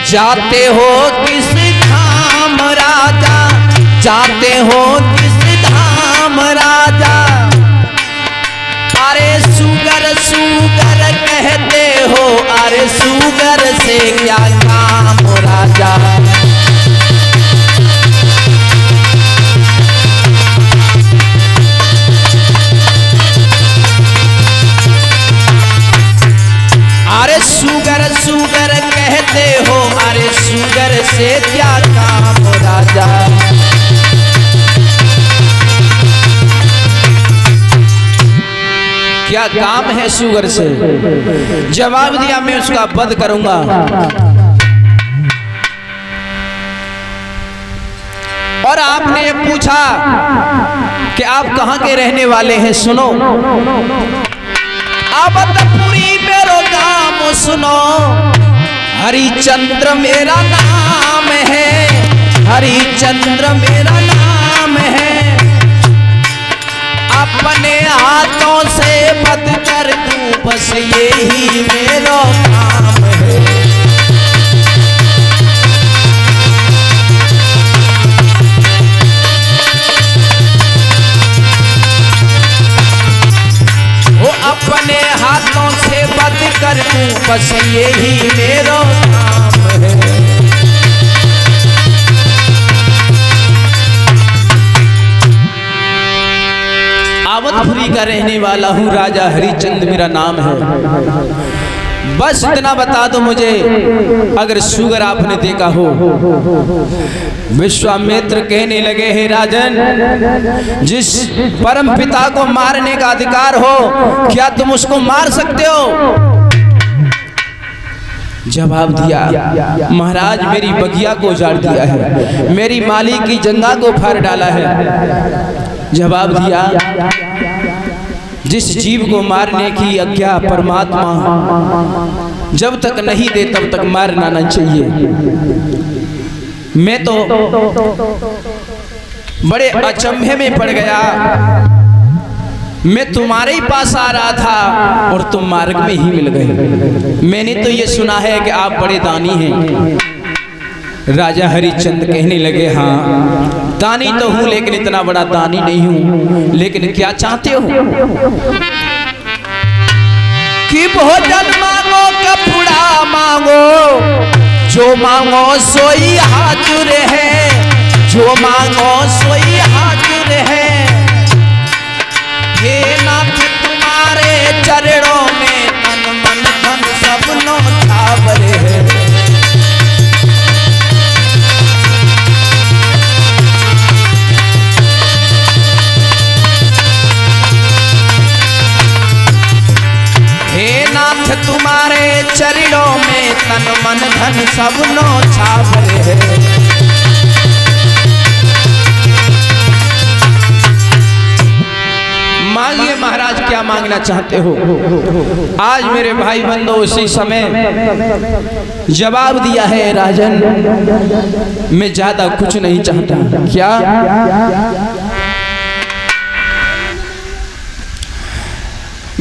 जाते हो किस धाम राजा, जाते हो किस धाम राजा, अरे सुगर सुगर कहते हो, अरे सुगर से क्या काम राजा। अरे सुगर सुगर कहते हो, अरे सुगर से क्या काम राजा। क्या काम है सुगर से? जवाब दिया मैं उसका वध करूंगा। और आपने पूछा कि आप कहां के रहने वाले हैं, सुनो। अवधपुरी मेरो गाम सुनो, हरिचंद्र मेरा नाम है, हरिचंद्र मेरा नाम है। अपने हाथों से बद कर दूं, बस यही मेरा काम है। वो अपने हाथों से बद कर दूं, बस यही मेरा काम है। अवधपुरी का रहने वाला हूँ, राजा हरिचंद मेरा नाम है। बस इतना बता दो मुझे, अगर सुगर आपने देखा हो। विश्वामित्र कहने लगे, हे राजन, जिस परम पिता को मारने का अधिकार हो, क्या तुम उसको मार सकते हो? जवाब दिया, महाराज मेरी बगिया को उजाड़ दिया है, मेरी माली की जंगा को फाड़ डाला है। जवाब दिया, जिस जीव को मारने की आज्ञा परमात्मा जब तक नहीं दे तब तक मारना नहीं चाहिए। मैं तो बड़े अचंभे में पड़ गया। मैं तुम्हारे ही पास आ रहा था और तुम मार्ग में ही मिल गए। मैंने तो ये सुना है कि आप बड़े दानी हैं। राजा हरिचंद कहने लगे, हाँ दानी तो हूं, लेकिन इतना बड़ा दानी नहीं हूं। लेकिन क्या चाहते हो? कि भोजन मांगो, कपड़ा मांगो, जो मांगो सोई हाजुर है, जो मांगो सोई हाजुर है। हे नाथ तुम्हारे चरणों में तन मन धन सब न्योछावर है। तुम्हारे चरणों में तन मन धन सब न्योछावर है। मांगिए महाराज, क्या मांगना चाहते हो? आज मेरे भाई बंधु उसी समय जवाब दिया है, राजन मैं ज्यादा कुछ नहीं चाहता। क्या?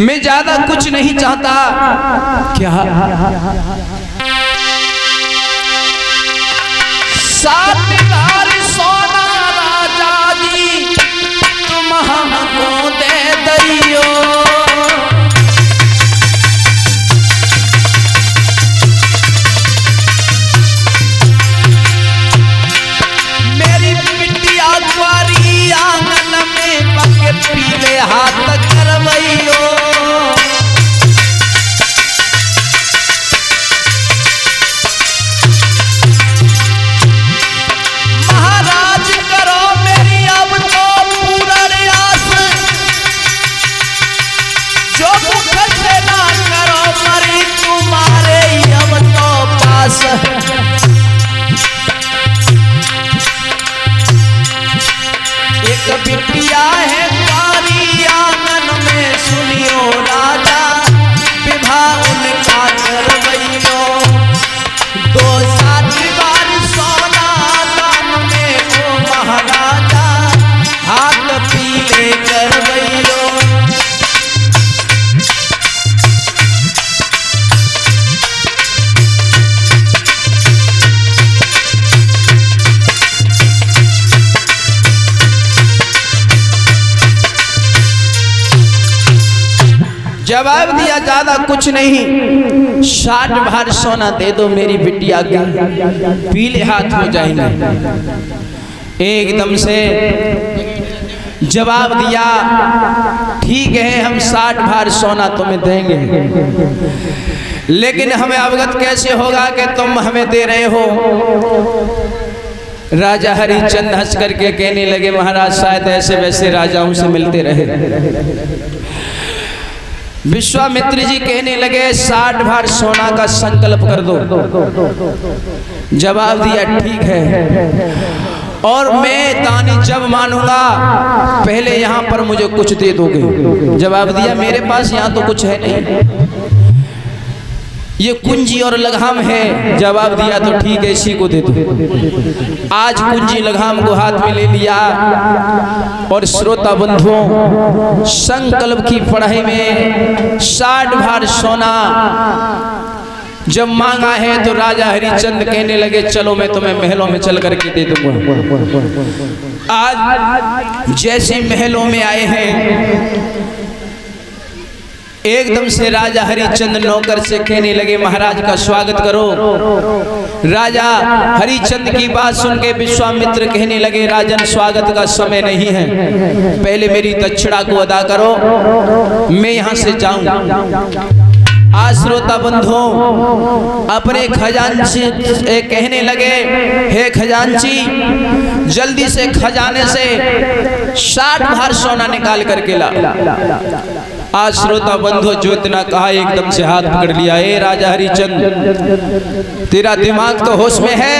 मैं ज्यादा कुछ नहीं चाहता। क्या? सात बार सोना राजा जी तुम हमको दे दियो। मेरी बिटिया कुंवारी आंगन में पके पीले हाथ करवैयो। एक बिटिया है कुंवारी आंगन में, सुनियो राजा विवाह उनका करवैयो। 2-7 बार सोना दान में ओ महाराजा हाथ पीले करवैयो। जवाब दिया ज्यादा कुछ नहीं, 60 भार सोना दे दो मेरी बिटिया के, पीले हाथ हो जाएंगे। एकदम से जवाब दिया, ठीक है हम 60 भार सोना तुम्हें देंगे, लेकिन हमें अवगत कैसे होगा कि तुम हमें दे रहे हो। राजा हरिचंद हंस करके कहने लगे, महाराज शायद ऐसे वैसे राजाओं से मिलते रहे। विश्वामित्र जी कहने लगे 60 भार सोना का संकल्प कर दो। जवाब दिया ठीक है, और मैं तानी जब मानूंगा पहले यहाँ पर मुझे कुछ दे दोगे। जवाब दिया मेरे पास यहाँ तो कुछ है नहीं, ये कुंजी और लगाम है। जवाब दिया तो ठीक है इसी को दे दो। आज कुंजी लगाम को हाथ में ले लिया और श्रोता बंधुओं संकल्प की पढ़ाई में 60 भार सोना जब मांगा है तो राजा हरिचंद कहने लगे चलो मैं तुम्हें महलों में चल करके दे दूंगा। आज जैसे महलों में आए हैं एकदम से राजा हरिचंद नौकर से कहने लगे महाराज का स्वागत करो। राजा हरिचंद की बात सुन के विश्वामित्र कहने लगे राजन स्वागत का समय नहीं है, पहले मेरी दक्षिणा को अदा करो, मैं यहाँ से जाऊं। आज श्रोता बंधुओं अपने खजांची कहने लगे हे खजांची जल्दी से खजाने से 60 भार सोना निकाल करके ला। आज श्रोता बंधु जो इतना कहा एकदम से हाथ पकड़ लिया, ए राजा हरिचंद तेरा दिमाग तो होश में है,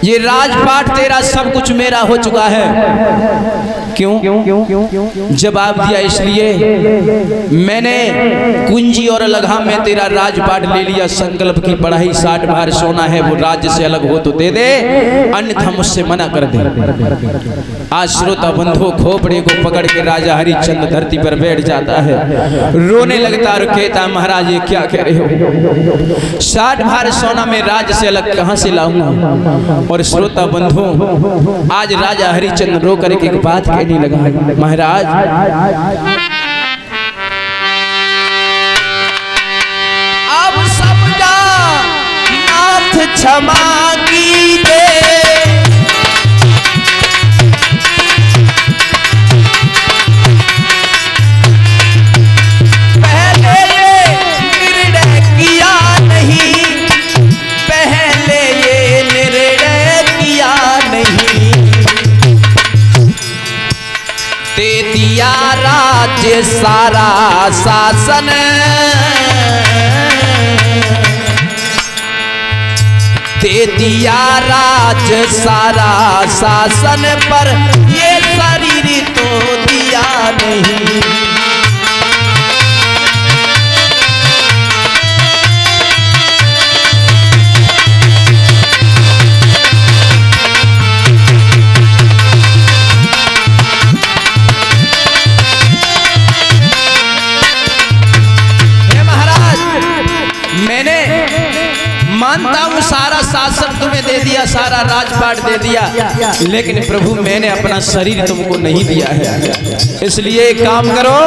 ये राजपाट तेरा सब कुछ मेरा हो चुका है। क्यों? जवाब दिया इसलिए मैंने कुंजी और लगाम में तेरा राजपाट ले लिया, संकल्प की पढ़ाई 60 भार सोना है वो राज्य से अलग हो तो दे दे, अन्यथा मुझसे मना कर दे। आज श्रोता बंधु खोपड़े को पकड़ के राजा हरिचंद धरती पर बैठ जाता है, रोने लगता और कहता महाराज ये क्या कह रहे हो, 60 भार सोना में राज्य से अलग कहां से लाऊंगा। और श्रोता बंधु आज राजा हरिचंद रो करके एक बात कहने लगा, महाराज अब समझा नाथ क्षमा कीजिए, राज्य सारा शासन दे दिया, राज्य सारा शासन पर ये शरीर तो दिया नहीं। मानता हूँ सारा शासन तुम्हें दे दिया, सारा राजपाट दे दिया, लेकिन प्रभु मैंने अपना शरीर तुमको नहीं दिया है। इसलिए एक काम करो,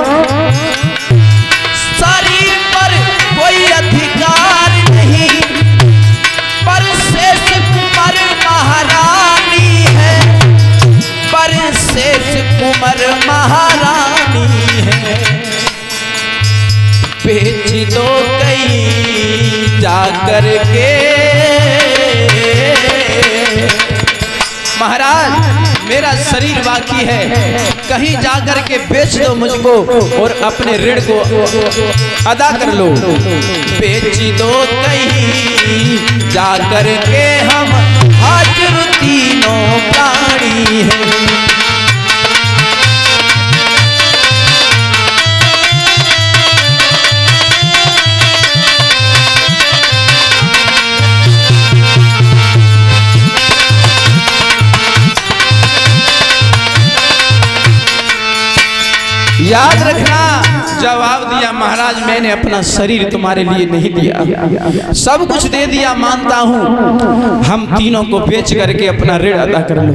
शरीर पर कोई अधिकार नहीं, पर शेष कुंवर महारानी है, पर शेष कुंवर महारानी है। बेच दो कहीं जाकर के महाराज मेरा शरीर बाकी है, कहीं जाकर के बेच दो मुझको और अपने ऋण को अदा कर लो। बेच दो कहीं जाकर के हम हाजिर तीनों प्राणी हैं। याद रखना जवाब दिया महाराज मैंने अपना शरीर तुम्हारे लिए नहीं दिया, सब कुछ दे दिया मानता हूँ, हम तीनों को बेच करके अपना ऋण अदा कर लो।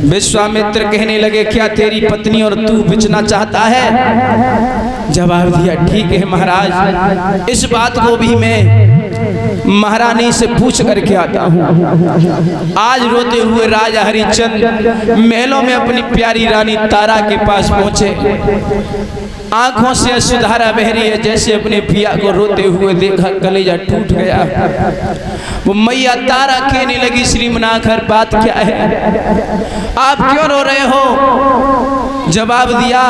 विश्वामित्र कहने लगे, क्या तेरी पत्नी और तू बेचना चाहता है? जवाब दिया, ठीक है महाराज, इस बात को भी मैं महारानी से पूछ करके आता हूँ। आज रोते हुए राजा हरिश्चंद्र महलों में अपनी प्यारी रानी तारा के पास पहुंचे। आंखों से अश्रुधारा बह रही है, जैसे अपने पिया को रोते हुए देखा कलेजा टूट गया। वो मैया तारा कहने लगी, श्रीमनाखर बात क्या है, आप क्यों रो रहे हो? जवाब दिया,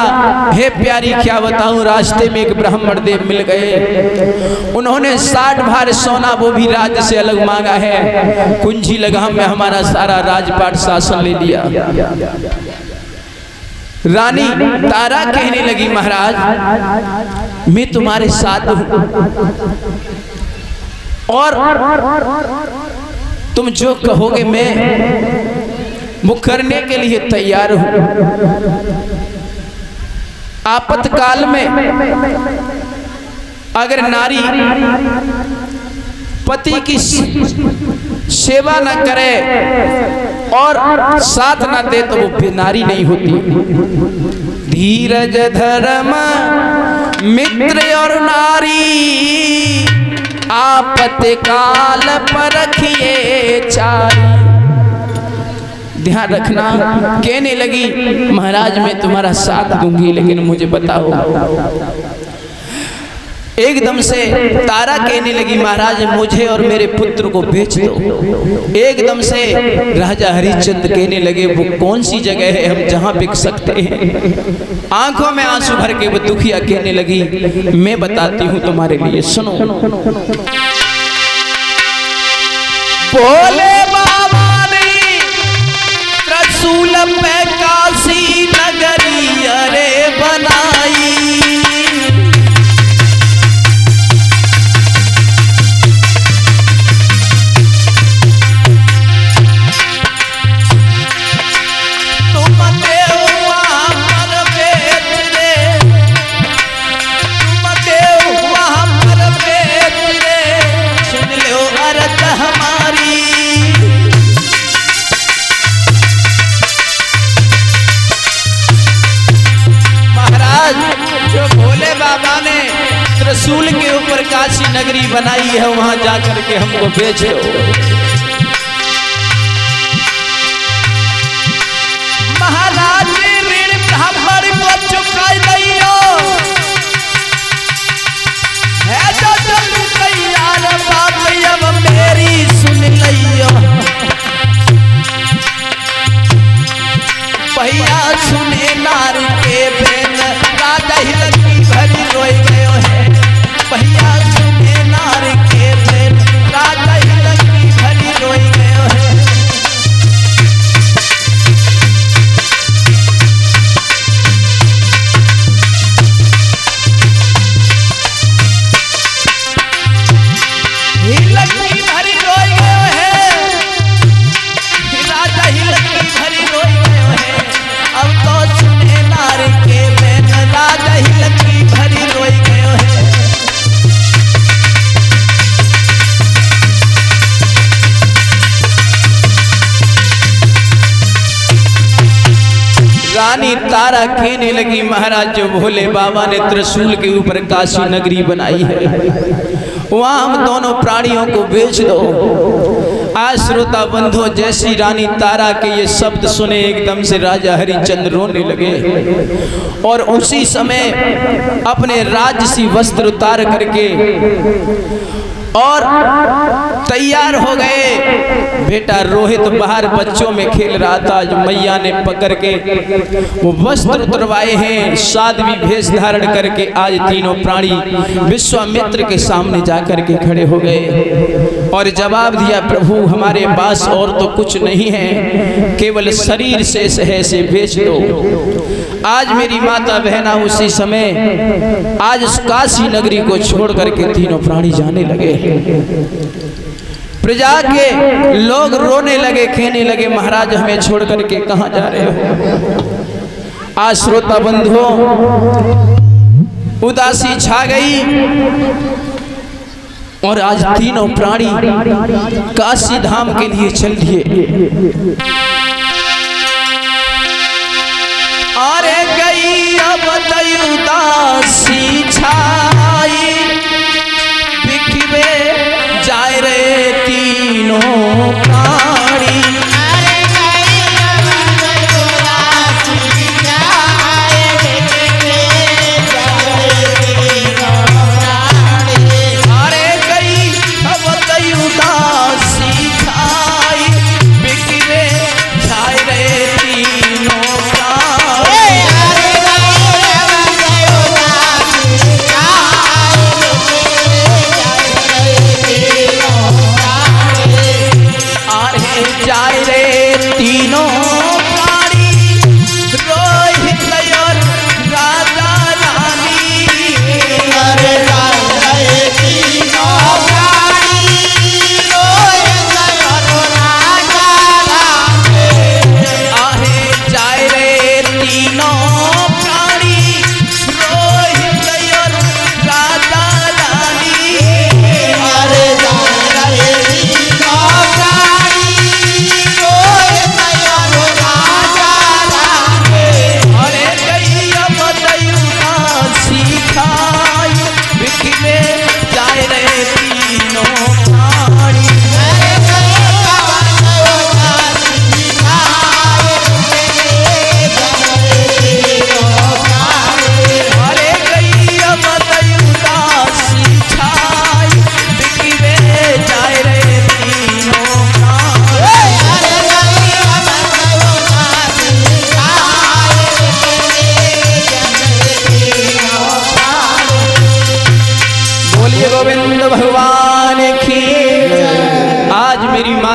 हे प्यारी क्या बताऊं, रास्ते में एक ब्राह्मण देव मिल गए, उन्होंने 60 भार सोना वो भी राज्य से अलग मांगा है, कुंजी लगाम में हमारा सारा राजपाट शासन ले लिया। रानी तारा कहने लगी, महाराज मैं तुम्हारे साथ हूं और तुम जो कहोगे मैं वो करने के लिए तैयार हूं। आपातकाल में अगर नारी पति की सेवा न करे और साथ न दे तो वो नारी नहीं होती। धीरज धर्म मित्र और नारी, आपातकाल पर रखिए चारी। ध्यान रखना। कहने लगी, महाराज मैं तुम्हारा साथ दूंगी, लेकिन मुझे बताओ। एकदम से तारा कहने लगी, महाराज मुझे और मेरे पुत्र को बेच दो। एकदम से राजा हरिश्चंद्र कहने लगे, वो कौन सी जगह है हम जहां बिक सकते हैं? आंखों में आंसू भर के वो दुखिया कहने लगी, मैं बताती हूं तुम्हारे लिए, सुनो। बोले बाबा ने त्रिशूल पे काशी नगरी अरे बनाई, त्रिशूल के ऊपर काशी नगरी बनाई है, वहां जाकर के हमको बेच दो। महाराज ऋण ब्राह्मण को चुका दियो है तो चलू तैयार, बात अब मेरी सुन लियो। भैया सुने नारी के बेन, राजा ही लगी भरी रोई गयो है। भैया सुने नारी के बेन, राजा ही लगी भरी रोई गयो है। ही लगी भरी रोई गयो है, राजा ही लगी भरी रोई गयो है। अब तो सुने नारी के बेन, राजा ही लगी भरी रोई गयो है। रानी तारा कहने लगी, महाराज जो भोले बाबा ने त्रिशूल के ऊपर काशी नगरी बनाई है, वहां हम दोनों प्राणियों को बेच दो। आज श्रोता बंधु, जैसी रानी तारा के ये शब्द सुने, एकदम से राजा हरिश्चंद्र रोने लगे और उसी समय अपने राजसी वस्त्र उतार करके और तैयार हो गए। बेटा रोहित बाहर बच्चों में खेल रहा था, आज मैया ने पकड़ के वो वस्त्र उतरवाए हैं, साध्वी भेष धारण करके आज तीनों प्राणी विश्वामित्र के सामने जाकर के खड़े हो गए और जवाब दिया, प्रभु हमारे पास और तो कुछ नहीं है, केवल शरीर शेष है, से बेच दो। आज मेरी माता बहना उसी समय आज उस काशी नगरी को छोड़ करके तीनों प्राणी जाने लगे। प्रजा के लोग रोने लगे, कहने लगे, महाराज हमें छोड़ करके कहां जा रहे हो? आज श्रोता बंधुओं उदासी छा गई और आज तीनों प्राणी काशी धाम के लिए चल दिए।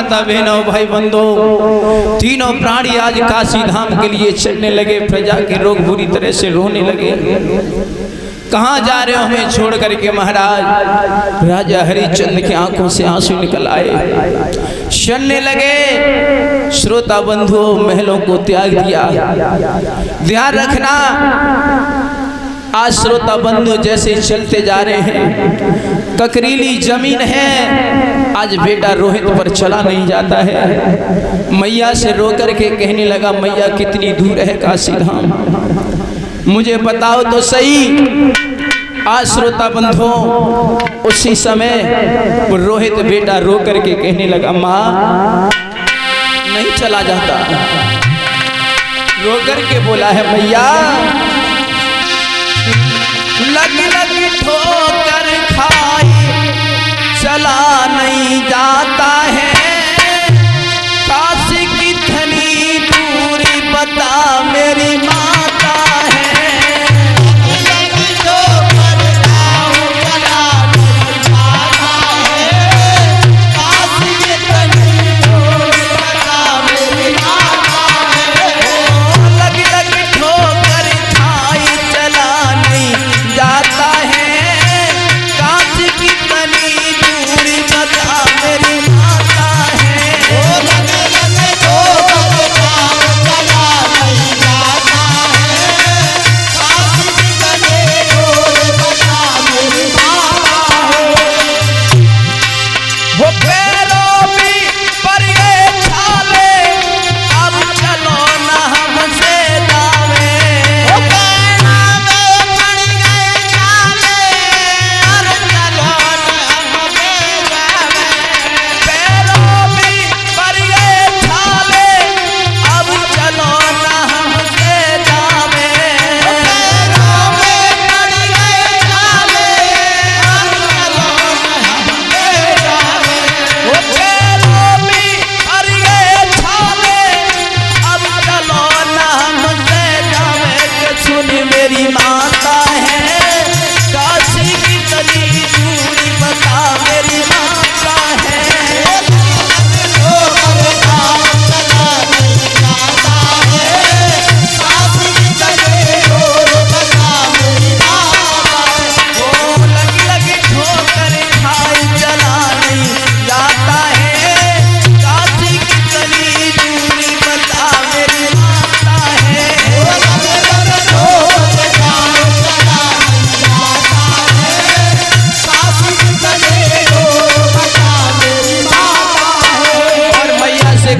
माता बहनों भाई बंधो, तीनों प्राणी आज काशी धाम के लिए चलने लगे। प्रजा के लोग बुरी तरह से रोने लगे। कहाँ जा रहे हो हमें छोड़ करके महाराज? राजा हरिश्चंद्र की आंखों से आंसू निकल आए, चलने लगे। श्रोता बंधुओं, महलों को त्याग दिया। ध्यान रखना, आज श्रोता बंधु जैसे चलते जा रहे हैं, ककरीली जमीन है, आज बेटा रोहित पर चला नहीं जाता है। मैया से रो करके कहने लगा, मैया कितनी दूर है काशी धाम, मुझे बताओ तो सही। आज श्रोता बंधुओं, उसी समय रोहित बेटा रो करके कहने लगा, माँ नहीं चला जाता। रो करके बोला है, मैया लग लग ठोकर खाई चला नहीं जाता है, काशी की थनी दूरी बता मेरी माता है।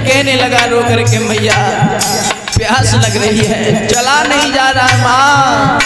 कहने लगा रो करके, मैया प्यास लग रही है, चला नहीं जा रहा है माँ।